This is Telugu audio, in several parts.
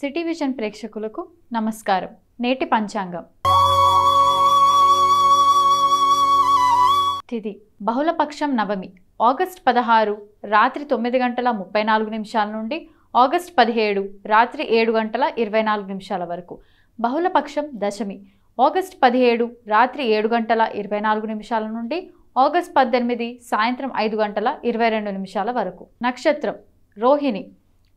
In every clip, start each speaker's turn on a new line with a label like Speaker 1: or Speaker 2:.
Speaker 1: సిటీ విజన్ ప్రేక్షకులకు నమస్కారం. నేటి పంచాంగం. తిథి బహుళపక్షం నవమి ఆగస్టు 16 రాత్రి 9:34 నుండి ఆగస్టు 17 రాత్రి 7:24 వరకు. బహుళపక్షం దశమి ఆగస్టు 17 రాత్రి 7:24 నుండి ఆగస్టు 18 సాయంత్రం 5:22 వరకు. నక్షత్రం రోహిణి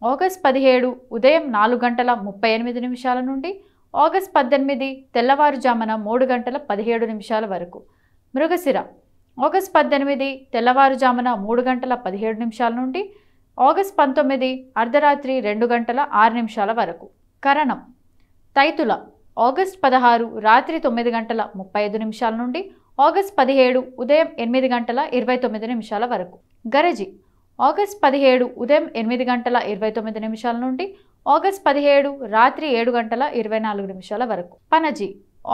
Speaker 1: ఆగస్టు 17 ఉదయం 4:38 నుండి ఆగస్టు 18 తెల్లవారుజామున 3:17 వరకు. మృగశిర ఆగస్టు 18 తెల్లవారుజామున 3:17 నుండి ఆగస్టు 19 అర్ధరాత్రి 2:06 వరకు. కరణం తైతుల ఆగస్టు 16 రాత్రి 9:35 నుండి ఆగస్టు 17 ఉదయం 8:29 వరకు. గరజి ఆగస్టు 17 ఉదయం 8:29 నుండి ఆగస్టు 17 రాత్రి 7:24 వరకు. పనజి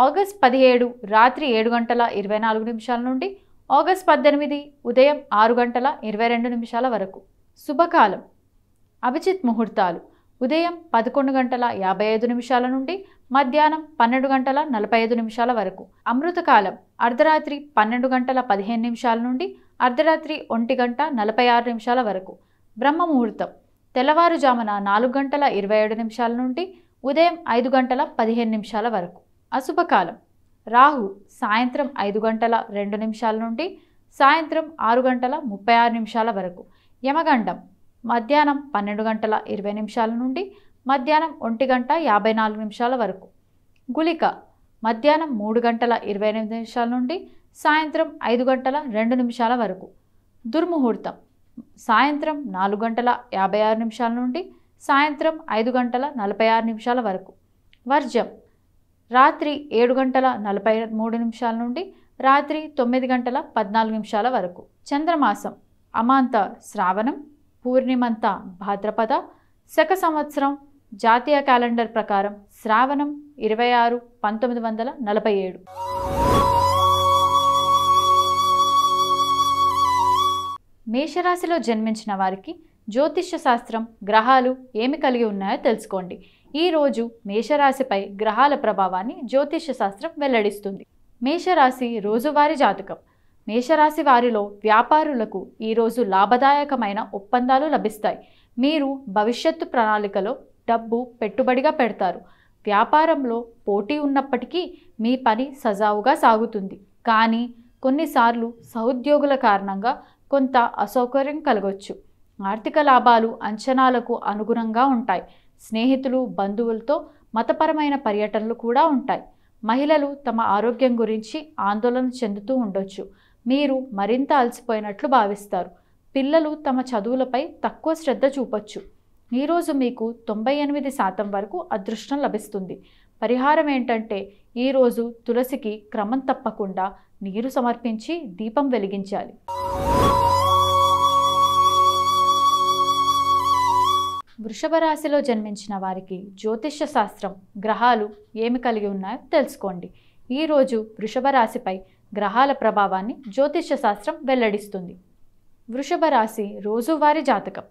Speaker 1: ఆగస్టు 17 రాత్రి 7:24 నుండి ఆగస్టు 18 ఉదయం 6:22 వరకు. శుభకాలం అభిజిత్ ముహూర్తాలు ఉదయం 11:55 నుండి మధ్యాహ్నం 12:45 వరకు. అమృతకాలం అర్ధరాత్రి 12:15 నుండి అర్ధరాత్రి 1:46 వరకు. బ్రహ్మ ముహూర్తం తెల్లవారుజామున 4:27 నుండి ఉదయం 5:15 వరకు. అశుభకాలం రాహు సాయంత్రం 5:02 నుండి సాయంత్రం 6:36 వరకు. యమగండం మధ్యాహ్నం 12:20 నుండి మధ్యాహ్నం 1:54 వరకు. గుళిక మధ్యాహ్నం 3:28 నుండి సాయంత్రం 5:02 వరకు. దుర్ముహూర్తం సాయంత్రం 4:56 నుండి సాయంత్రం 5:46 వరకు. వర్జం రాత్రి 7:43 నుండి రాత్రి 9:14 వరకు. చంద్రమాసం అమాంత శ్రావణం, పూర్ణిమంత భాద్రపద, శక సంవత్సరం జాతీయ క్యాలెండర్ ప్రకారం శ్రావణం 26/1947. మేషరాశిలో జన్మించిన వారికి జ్యోతిష్య శాస్త్రం గ్రహాలు ఏమి కలిగి ఉన్నాయో తెలుసుకోండి. ఈరోజు మేషరాశిపై గ్రహాల ప్రభావాన్ని జ్యోతిష్య శాస్త్రం వెల్లడిస్తుంది. మేషరాశి రోజువారీ జాతకం. మేషరాశి వారిలో వ్యాపారులకు ఈరోజు లాభదాయకమైన ఒప్పందాలు లభిస్తాయి. మీరు భవిష్యత్తు ప్రణాళికలో డబ్బు పెట్టుబడిగా పెడతారు. వ్యాపారంలో పోటీ ఉన్నప్పటికీ మీ పని సజావుగా సాగుతుంది. కానీ కొన్నిసార్లు సహోద్యోగుల కారణంగా కొంత అసౌకర్యం కలగవచ్చు. ఆర్థిక లాభాలు అంచనాలకు అనుగుణంగా ఉంటాయి. స్నేహితులు, బంధువులతో మతపరమైన పర్యటనలు కూడా ఉంటాయి. మహిళలు తమ ఆరోగ్యం గురించి ఆందోళన చెందుతూ ఉండొచ్చు. మీరు మరింత అలసిపోయినట్లు భావిస్తారు. పిల్లలు తమ చదువులపై తక్కువ శ్రద్ధ చూపొచ్చు. ఈరోజు మీకు 98% వరకు అదృష్టం లభిస్తుంది. పరిహారం ఏంటంటే ఈరోజు తులసికి క్రమం తప్పకుండా నీరు సమర్పించి దీపం వెలిగించాలి. వృషభ రాశిలో జన్మించిన వారికి జ్యోతిష్య శాస్త్రం గ్రహాలు ఏమి కలిగి ఉన్నాయో తెలుసుకోండి. ఈరోజు వృషభ రాశిపై గ్రహాల ప్రభావాన్ని జ్యోతిష్య శాస్త్రం వెల్లడిస్తుంది. వృషభ రాశి రోజువారీ జాతకం.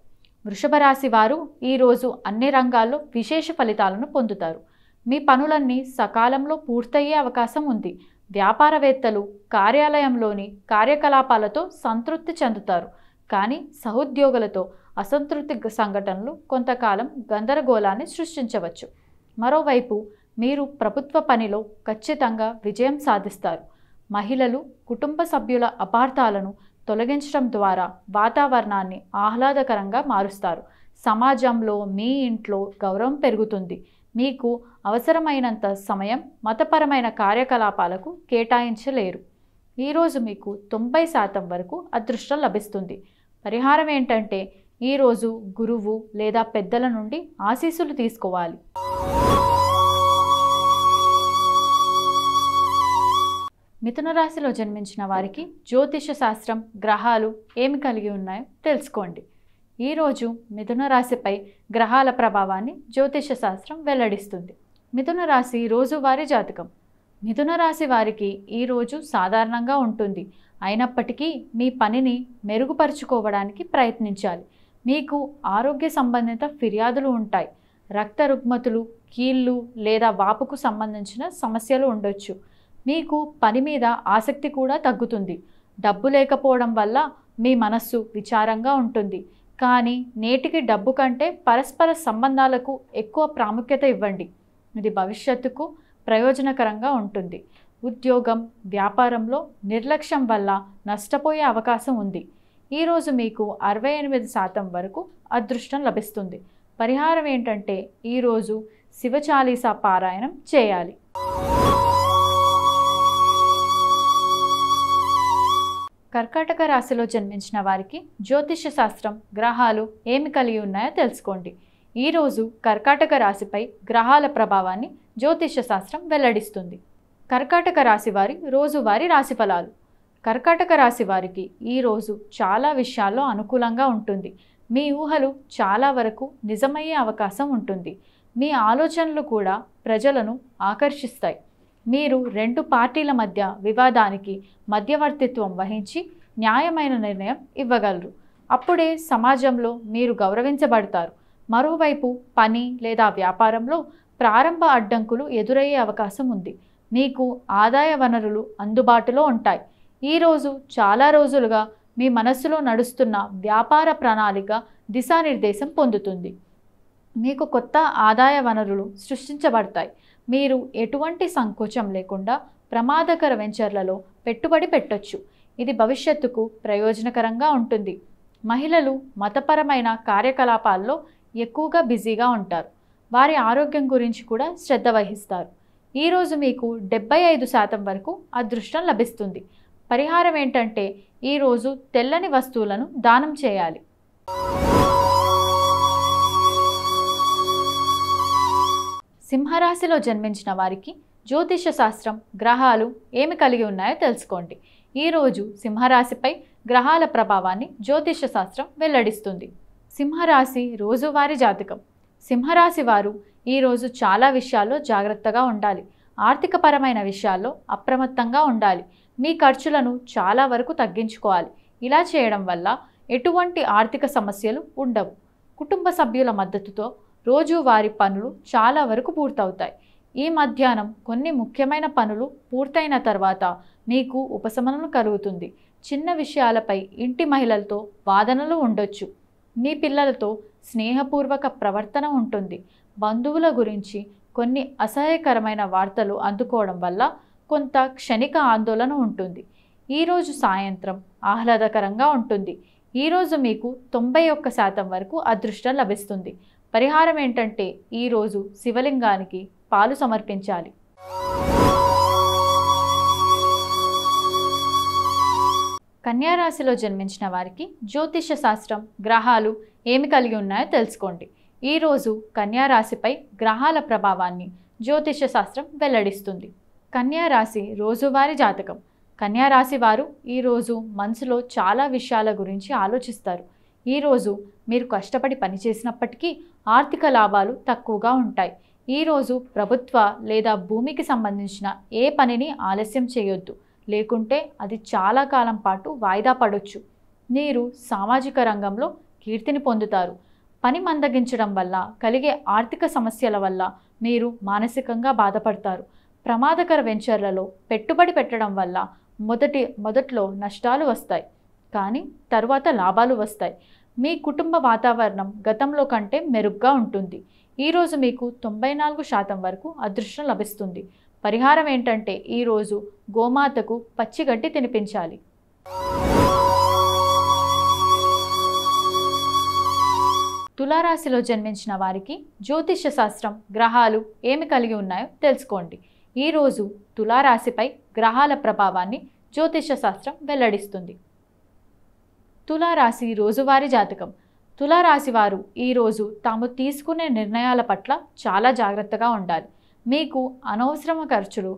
Speaker 1: వృషభ రాశి వారు ఈరోజు అన్ని రంగాల్లో విశేష ఫలితాలను పొందుతారు. మీ పనులన్నీ సకాలంలో పూర్తయ్యే అవకాశం ఉంది. వ్యాపారవేత్తలు కార్యాలయంలోని కార్యకలాపాలతో సంతృప్తి చెందుతారు. కానీ సహోద్యోగులతో అసంతృప్తి సంఘటనలు కొంతకాలం గందరగోళాన్ని సృష్టించవచ్చు. మరోవైపు మీరు ప్రభుత్వ పనిలో ఖచ్చితంగా విజయం సాధిస్తారు. మహిళలు కుటుంబ సభ్యుల అపార్థాలను తొలగించడం ద్వారా వాతావరణాన్ని ఆహ్లాదకరంగా మారుస్తారు. సమాజంలో మీ ఇంట్లో గౌరవం పెరుగుతుంది. మీకు అవసరమైనంత సమయం మతపరమైన కార్యకలాపాలకు కేటాయించలేరు. ఈరోజు మీకు 90% వరకు అదృష్టం లభిస్తుంది. పరిహారం ఏంటంటే ఈరోజు గురువు లేదా పెద్దల నుండి ఆశీస్సులు తీసుకోవాలి. మిథున రాశిలో జన్మించిన వారికి జ్యోతిష శాస్త్రం గ్రహాలు ఏమి కలిగి ఉన్నాయో తెలుసుకోండి. ఈరోజు మిథున రాశిపై గ్రహాల ప్రభావాన్ని జ్యోతిష శాస్త్రం వెల్లడిస్తుంది. మిథున రాశి రోజువారీ జాతకం. మిథున రాశి వారికి ఈరోజు సాధారణంగా ఉంటుంది. అయినప్పటికీ మీ పనిని మెరుగుపరుచుకోవడానికి ప్రయత్నించాలి. మీకు ఆరోగ్య సంబంధిత ఫిర్యాదులు ఉంటాయి. రక్త రుగ్మతులు, కీళ్ళు లేదా వాపుకు సంబంధించిన సమస్యలు ఉండొచ్చు. మీకు పని మీద ఆసక్తి కూడా తగ్గుతుంది. డబ్బు లేకపోవడం వల్ల మీ మనస్సు విచారంగా ఉంటుంది. కానీ నేటికి డబ్బు కంటే పరస్పర సంబంధాలకు ఎక్కువ ప్రాముఖ్యత ఇవ్వండి. ఇది భవిష్యత్తుకు ప్రయోజనకరంగా ఉంటుంది. ఉద్యోగం, వ్యాపారంలో నిర్లక్ష్యం వల్ల నష్టపోయే అవకాశం ఉంది. ఈరోజు మీకు 68% వరకు అదృష్టం లభిస్తుంది. పరిహారం ఏంటంటే ఈరోజు శివచాలీసా పారాయణం చేయాలి. కర్కాటక రాశిలో జన్మించిన వారికి జ్యోతిష్య శాస్త్రం, గ్రహాలు ఏమి కలిగి ఉన్నాయో తెలుసుకోండి. ఈరోజు కర్కాటక రాశిపై గ్రహాల ప్రభావాన్ని జ్యోతిష్య శాస్త్రం వెల్లడిస్తుంది. కర్కాటక రాశి వారి రోజువారీ రాశి ఫలాలు. కర్కాటక రాశి వారికి ఈరోజు చాలా విషయాల్లో అనుకూలంగా ఉంటుంది. మీ ఊహలు చాలా వరకు నిజమయ్యే అవకాశం ఉంటుంది. మీ ఆలోచనలు కూడా ప్రజలను ఆకర్షిస్తాయి. మీరు 2 పార్టీల మధ్య వివాదానికి మధ్యవర్తిత్వం వహించి న్యాయమైన నిర్ణయం ఇవ్వగలరు. అప్పుడే సమాజంలో మీరు గౌరవించబడతారు. మరోవైపు పని లేదా వ్యాపారంలో ప్రారంభ అడ్డంకులు ఎదురయ్యే అవకాశం ఉంది. మీకు ఆదాయ వనరులు అందుబాటులో ఉంటాయి. ఈరోజు చాలా రోజులుగా మీ మనస్సులో నడుస్తున్న వ్యాపార ప్రణాళిక దిశానిర్దేశం పొందుతుంది. మీకు కొత్త ఆదాయ వనరులు సృష్టించబడతాయి. మీరు ఎటువంటి సంకోచం లేకుండా ప్రమాదకర వెంచర్లలో పెట్టుబడి పెట్టొచ్చు. ఇది భవిష్యత్తుకు ప్రయోజనకరంగా ఉంటుంది. మహిళలు మతపరమైన కార్యకలాపాల్లో ఎక్కువగా బిజీగా ఉంటారు. వారి ఆరోగ్యం గురించి కూడా శ్రద్ధ వహిస్తారు. ఈరోజు మీకు 75% వరకు అదృష్టం లభిస్తుంది. పరిహారం ఏంటంటే ఈరోజు తెల్లని వస్తువులను దానం చేయాలి. సింహరాశిలో జన్మించిన వారికి జ్యోతిష శాస్త్రం, గ్రహాలు ఏమి కలిగి ఉన్నాయో తెలుసుకోండి. ఈరోజు సింహరాశిపై గ్రహాల ప్రభావాన్ని జ్యోతిష శాస్త్రం వెల్లడిస్తుంది. సింహరాశి రోజువారీ జాతకం. సింహరాశి వారు ఈరోజు చాలా విషయాల్లో జాగ్రత్తగా ఉండాలి. ఆర్థికపరమైన విషయాల్లో అప్రమత్తంగా ఉండాలి. మీ ఖర్చులను చాలా వరకు తగ్గించుకోవాలి. ఇలా చేయడం వల్ల ఎటువంటి ఆర్థిక సమస్యలు ఉండవు. కుటుంబ సభ్యుల మద్దతుతో రోజువారీ పనులు చాలా వరకు పూర్తవుతాయి. ఈ మధ్యాహ్నం కొన్ని ముఖ్యమైన పనులు పూర్తయిన తర్వాత మీకు ఉపశమనం కలుగుతుంది. చిన్న విషయాలపై ఇంటి మహిళలతో వాదనలు ఉండొచ్చు. మీ పిల్లలతో స్నేహపూర్వక ప్రవర్తన ఉంటుంది. బంధువుల గురించి కొన్ని అసహ్యకరమైన వార్తలు అందుకోవడం వల్ల కొంత క్షణిక ఆందోళన ఉంటుంది. ఈరోజు సాయంత్రం ఆహ్లాదకరంగా ఉంటుంది. ఈరోజు మీకు 91% వరకు అదృష్టం లభిస్తుంది. పరిహారం ఏంటంటే ఈరోజు శివలింగానికి పాలు సమర్పించాలి. కన్యా రాశిలో జన్మించిన వారికి జ్యోతిష శాస్త్రం, గ్రహాలు ఏమి కలిగి ఉన్నాయో తెలుసుకోండి. ఈరోజు కన్యా రాశిపై గ్రహాల ప్రభావాన్ని జ్యోతిష శాస్త్రం వెల్లడిస్తుంది. కన్యా రాశి రోజువారీ జాతకం. కన్యా రాశి వారు ఈరోజు మనసులో చాలా విషయాల గురించి ఆలోచిస్తారు. ఈరోజు మీరు కష్టపడి పనిచేసినప్పటికీ ఆర్థిక లాభాలు తక్కువగా ఉంటాయి. ఈరోజు ప్రభుత్వ లేదా భూమికి సంబంధించిన ఏ పనిని ఆలస్యం చేయొద్దు, లేకుంటే అది చాలా కాలం పాటు వాయిదా పడొచ్చు. మీరు సామాజిక రంగంలో కీర్తిని పొందుతారు. పని మందగించడం వల్ల కలిగే ఆర్థిక సమస్యల వల్ల మీరు మానసికంగా బాధపడతారు. ప్రమాదకర వెంచర్లలో పెట్టుబడి పెట్టడం వల్ల మొదట్లో నష్టాలు వస్తాయి, కానీ తరువాత లాభాలు వస్తాయి. మీ కుటుంబ వాతావరణం గతంలో కంటే మెరుగ్గా ఉంటుంది. ఈరోజు మీకు 94% వరకు అదృష్టం లభిస్తుంది. పరిహారం ఏంటంటే ఈరోజు గోమాతకు పచ్చిగడ్డి తినిపించాలి. తులారాశిలో జన్మించిన వారికి జ్యోతిష శాస్త్రం, గ్రహాలు ఏమి కలిగి ఉన్నాయో తెలుసుకోండి. ఈరోజు తులారాశిపై గ్రహాల ప్రభావాన్ని జ్యోతిష శాస్త్రం వెల్లడిస్తుంది. తులారాశి రోజువారీ జాతకం. తులారాశి వారు ఈరోజు తాము తీసుకునే నిర్ణయాల పట్ల చాలా జాగ్రత్తగా ఉండాలి. మీకు అనవసరమ ఖర్చులు,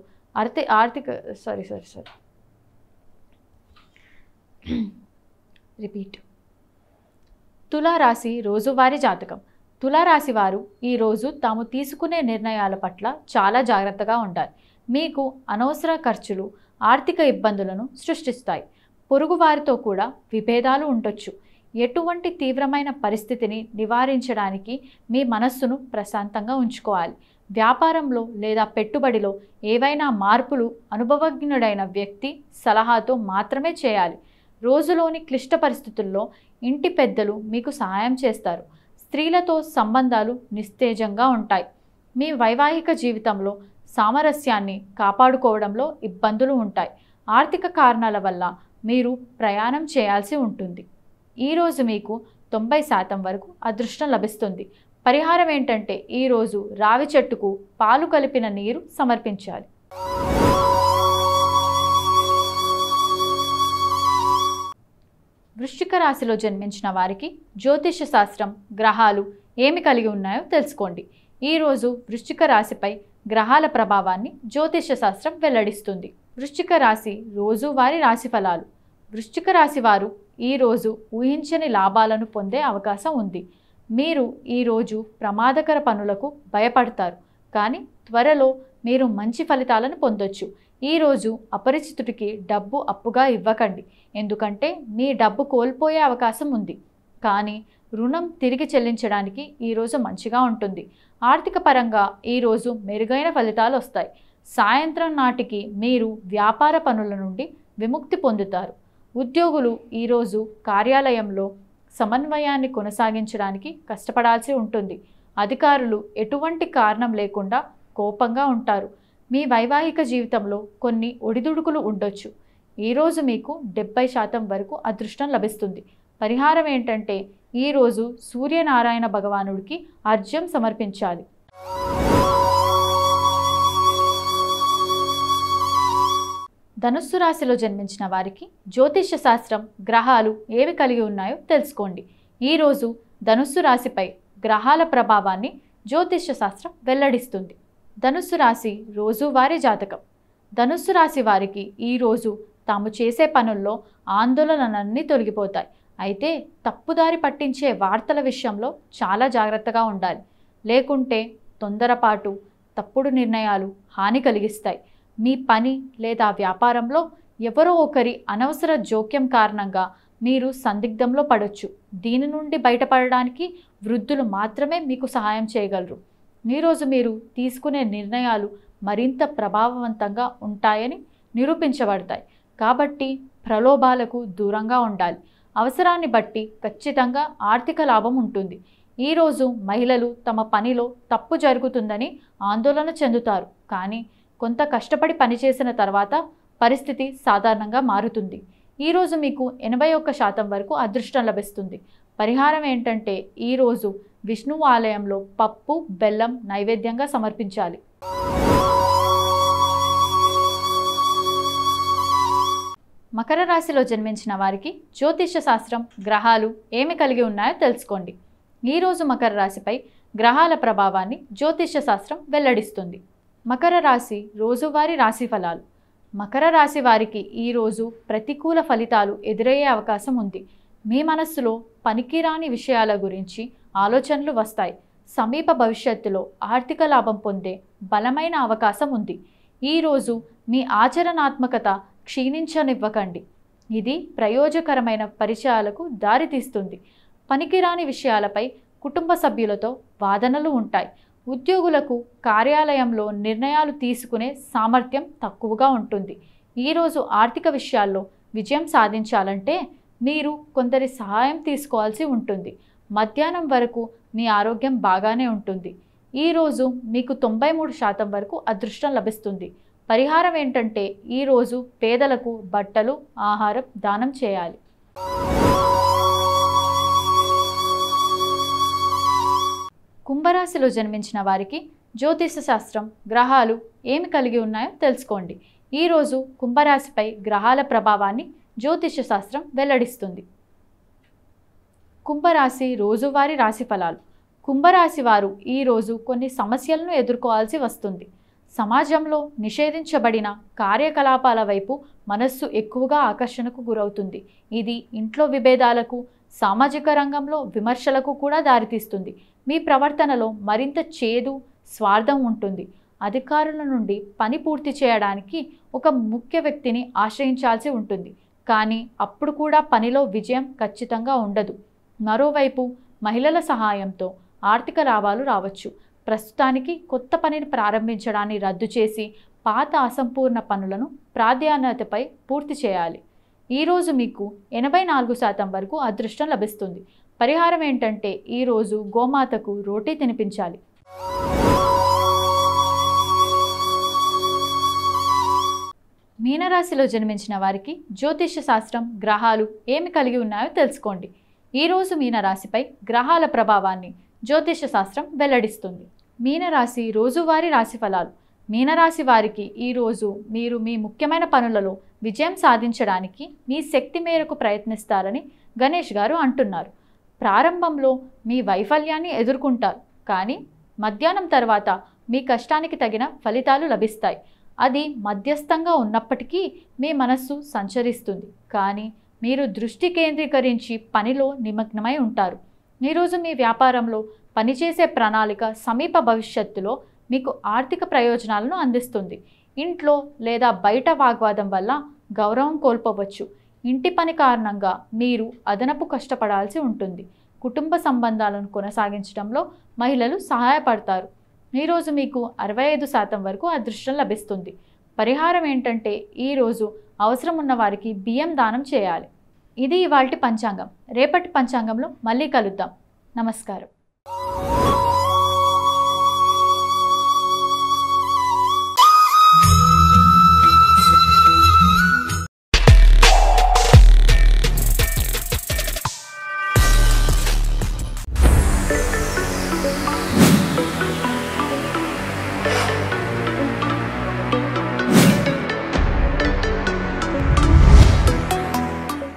Speaker 1: తులారాశి రోజువారీ జాతకం. తులారాశి వారు ఈరోజు తాము తీసుకునే నిర్ణయాల పట్ల చాలా జాగ్రత్తగా ఉండాలి. మీకు అనవసర ఖర్చులు ఆర్థిక ఇబ్బందులను సృష్టిస్తాయి. పొరుగు వారితో కూడా విభేదాలు ఉండొచ్చు. ఎటువంటి తీవ్రమైన పరిస్థితిని నివారించడానికి మీ మనస్సును ప్రశాంతంగా ఉంచుకోవాలి. వ్యాపారంలో లేదా పెట్టుబడిలో ఏవైనా మార్పులు అనుభవజ్ఞుడైన వ్యక్తి సలహాతో మాత్రమే చేయాలి. రోజులోని క్లిష్ట పరిస్థితుల్లో ఇంటి పెద్దలు మీకు సహాయం చేస్తారు. స్త్రీలతో సంబంధాలు నిస్తేజంగా ఉంటాయి. మీ వైవాహిక జీవితంలో సామరస్యాన్ని కాపాడుకోవడంలో ఇబ్బందులు ఉంటాయి. ఆర్థిక కారణాల వల్ల మీరు ప్రయాణం చేయాల్సి ఉంటుంది. ఈరోజు మీకు 90% వరకు అదృష్టం లభిస్తుంది. పరిహారం ఏంటంటే ఈరోజు రావి చెట్టుకు పాలు కలిపిన నీరు సమర్పించాలి. వృశ్చిక రాశిలో జన్మించిన వారికి జ్యోతిష శాస్త్రం గ్రహాలు ఏమి కలిగి ఉన్నాయో తెలుసుకోండి. ఈరోజు వృశ్చిక రాశిపై గ్రహాల ప్రభావాన్ని జ్యోతిష శాస్త్రం వెల్లడిస్తుంది. వృశ్చిక రాశి రోజువారీ రాశి ఫలాలు. వృశ్చిక రాశి వారు ఈరోజు ఊహించని లాభాలను పొందే అవకాశం ఉంది. మీరు ఈరోజు ప్రమాదకర పనులకు భయపడతారు, కానీ త్వరలో మీరు మంచి ఫలితాలను పొందొచ్చు. ఈరోజు అపరిచితుడికి డబ్బు అప్పుగా ఇవ్వకండి, ఎందుకంటే మీ డబ్బు కోల్పోయే అవకాశం ఉంది. కానీ రుణం తిరిగి చెల్లించడానికి ఈరోజు మంచిగా ఉంటుంది. ఆర్థిక పరంగా ఈరోజు మెరుగైన ఫలితాలు వస్తాయి. సాయంత్రం నాటికి మీరు వ్యాపార పనుల నుండి విముక్తి పొందుతారు. ఉద్యోగులు ఈరోజు కార్యాలయంలో సమన్వయాన్ని కొనసాగించడానికి కష్టపడాల్సి ఉంటుంది. అధికారులు ఎటువంటి కారణం లేకుండా కోపంగా ఉంటారు. మీ వైవాహిక జీవితంలో కొన్ని ఒడిదుడుకులు ఉండొచ్చు. ఈరోజు మీకు 70% వరకు అదృష్టం లభిస్తుంది. పరిహారం ఏంటంటే ఈరోజు సూర్యనారాయణ భగవానుడికి అర్ఘ్యం సమర్పించాలి. ధనుస్సు రాశిలో జన్మించిన వారికి జ్యోతిష్య శాస్త్రం గ్రహాలు ఏవి కలిగి ఉన్నాయో తెలుసుకోండి. ఈరోజు ధనుస్సు రాశిపై గ్రహాల ప్రభావాన్ని జ్యోతిష్య శాస్త్రం వెల్లడిస్తుంది. ధనుస్సు రాశి రోజువారీ జాతకం. ధనుస్సు రాశి వారికి ఈరోజు తాము చేసే పనుల్లో ఆందోళనలన్నీ తొలగిపోతాయి. అయితే తప్పుదారి పట్టించే వార్తల విషయంలో చాలా జాగ్రత్తగా ఉండాలి. లేకుంటే తొందరపాటు, తప్పుడు నిర్ణయాలు హాని కలిగిస్తాయి. మీ పని లేదా వ్యాపారంలో ఎవరో ఒకరి అనవసర జోక్యం కారణంగా మీరు సందిగ్ధంలో పడవచ్చు. దీని నుండి బయటపడడానికి వృద్ధులు మాత్రమే మీకు సహాయం చేయగలరు. ఈరోజు మీరు తీసుకునే నిర్ణయాలు మరింత ప్రభావవంతంగా ఉంటాయని నిరూపించబడతాయి. కాబట్టి ప్రలోభాలకు దూరంగా ఉండాలి. అవసరాన్ని బట్టి ఖచ్చితంగా ఆర్థిక లాభం ఉంటుంది. ఈరోజు మహిళలు తమ పనిలో తప్పు జరుగుతుందని ఆందోళన చెందుతారు, కానీ కొంత కష్టపడి పనిచేసిన తర్వాత పరిస్థితి సాధారణంగా మారుతుంది. ఈరోజు మీకు 81% వరకు అదృష్టం లభిస్తుంది. పరిహారం ఏంటంటే ఈరోజు విష్ణువు ఆలయంలో పప్పు, బెల్లం నైవేద్యంగా సమర్పించాలి. మకర రాశిలో జన్మించిన వారికి జ్యోతిష్య శాస్త్రం గ్రహాలు ఏమి కలిగి ఉన్నాయో తెలుసుకోండి. ఈరోజు మకర రాశిపై గ్రహాల ప్రభావాన్ని జ్యోతిష్య శాస్త్రం వెల్లడిస్తుంది. మకర రాశి రోజువారీ రాశి ఫలాలు. మకర రాశి వారికి ఈరోజు ప్రతికూల ఫలితాలు ఎదురయ్యే అవకాశం ఉంది. మీ మనస్సులో పనికిరాని విషయాల గురించి ఆలోచనలు వస్తాయి. సమీప భవిష్యత్తులో ఆర్థిక లాభం పొందే బలమైన అవకాశం ఉంది. ఈరోజు మీ ఆచరణాత్మకత క్షీణించనివ్వకండి. ఇది ప్రయోజకరమైన పరిచయాలకు దారితీస్తుంది. పనికిరాని విషయాలపై కుటుంబ సభ్యులతో వాదనలు ఉంటాయి. ఉద్యోగులకు కార్యాలయంలో నిర్ణయాలు తీసుకునే సామర్థ్యం తక్కువగా ఉంటుంది. ఈరోజు ఆర్థిక విషయాల్లో విజయం సాధించాలంటే మీరు కొందరి సహాయం తీసుకోవాల్సి ఉంటుంది. మధ్యాహ్నం వరకు మీ ఆరోగ్యం బాగానే ఉంటుంది. ఈరోజు మీకు 93% వరకు అదృష్టం లభిస్తుంది. పరిహారం ఏంటంటే ఈరోజు పేదలకు బట్టలు, ఆహారం దానం చేయాలి. కుంభరాశిలో జన్మించిన వారికి జ్యోతిష శాస్త్రం గ్రహాలు ఏమి కలిగి ఉన్నాయో తెలుసుకోండి. ఈరోజు కుంభరాశిపై గ్రహాల ప్రభావాన్ని జ్యోతిష శాస్త్రం వెల్లడిస్తుంది. కుంభరాశి రోజువారీ రాశి ఫలాలు. కుంభరాశి వారు ఈరోజు కొన్ని సమస్యలను ఎదుర్కోవాల్సి వస్తుంది. సమాజంలో నిషేధించబడిన కార్యకలాపాల వైపు మనస్సు ఎక్కువగా ఆకర్షణకు గురవుతుంది. ఇది ఇంట్లో విభేదాలకు, సామాజిక రంగంలో విమర్శలకు కూడా దారితీస్తుంది. మీ ప్రవర్తనలో మరింత చేదు, స్వార్థం ఉంటుంది. అధికారుల నుండి పని పూర్తి చేయడానికి ఒక ముఖ్య వ్యక్తిని ఆశ్రయించాల్సి ఉంటుంది. కానీ అప్పుడు కూడా పనిలో విజయం ఖచ్చితంగా ఉండదు. మరోవైపు మహిళల సహాయంతో ఆర్థిక లాభాలు రావచ్చు. ప్రస్తుతానికి కొత్త పనిని ప్రారంభించడాన్ని రద్దు చేసి పాత అసంపూర్ణ పనులను ప్రాధాన్యతపై పూర్తి చేయాలి. ఈరోజు మీకు 84% వరకు అదృష్టం లభిస్తుంది. పరిహారం ఏంటంటే ఈరోజు గోమాతకు రోటీ తినిపించాలి. మీనరాశిలో జన్మించిన వారికి జ్యోతిష్య శాస్త్రం, గ్రహాలు ఏమి కలిగి ఉన్నాయో తెలుసుకోండి. ఈరోజు మీనరాశిపై గ్రహాల ప్రభావాన్ని జ్యోతిష్య శాస్త్రం వెల్లడిస్తుంది. మీనరాశి రోజువారీ రాశి ఫలాలు. మీనరాశి వారికి ఈరోజు మీరు మీ ముఖ్యమైన పనులలో విజయం సాధించడానికి మీ శక్తి మేరకు ప్రయత్నిస్తారని గణేష్ గారు అంటున్నారు. ప్రారంభంలో మీ వైఫల్యాన్ని ఎదుర్కొంటారు, కానీ మధ్యాహ్నం తర్వాత మీ కష్టానికి తగిన ఫలితాలు లభిస్తాయి. అది మధ్యస్థంగా ఉన్నప్పటికీ మీ మనస్సు సంచరిస్తుంది, కానీ మీరు దృష్టి కేంద్రీకరించి పనిలో నిమగ్నమై ఉంటారు. ఈరోజు మీ వ్యాపారంలో పనిచేసే ప్రణాళిక సమీప భవిష్యత్తులో మీకు ఆర్థిక ప్రయోజనాలను అందిస్తుంది. ఇంట్లో లేదా బయట వాగ్వాదం వల్ల గౌరవం కోల్పోవచ్చు. ఇంటి పని కారణంగా మీరు అదనపు కష్టపడాల్సి ఉంటుంది. కుటుంబ సంబంధాలను కొనసాగించడంలో మహిళలు సహాయపడతారు. ఈరోజు మీకు 65% వరకు అదృష్టం లభిస్తుంది. పరిహారం ఏంటంటే ఈరోజు అవసరం ఉన్న వారికి బియ్యం దానం చేయాలి. ఇది ఇవాల్టి పంచాంగం. రేపటి పంచాంగంలో మళ్ళీ కలుద్దాం. నమస్కారం.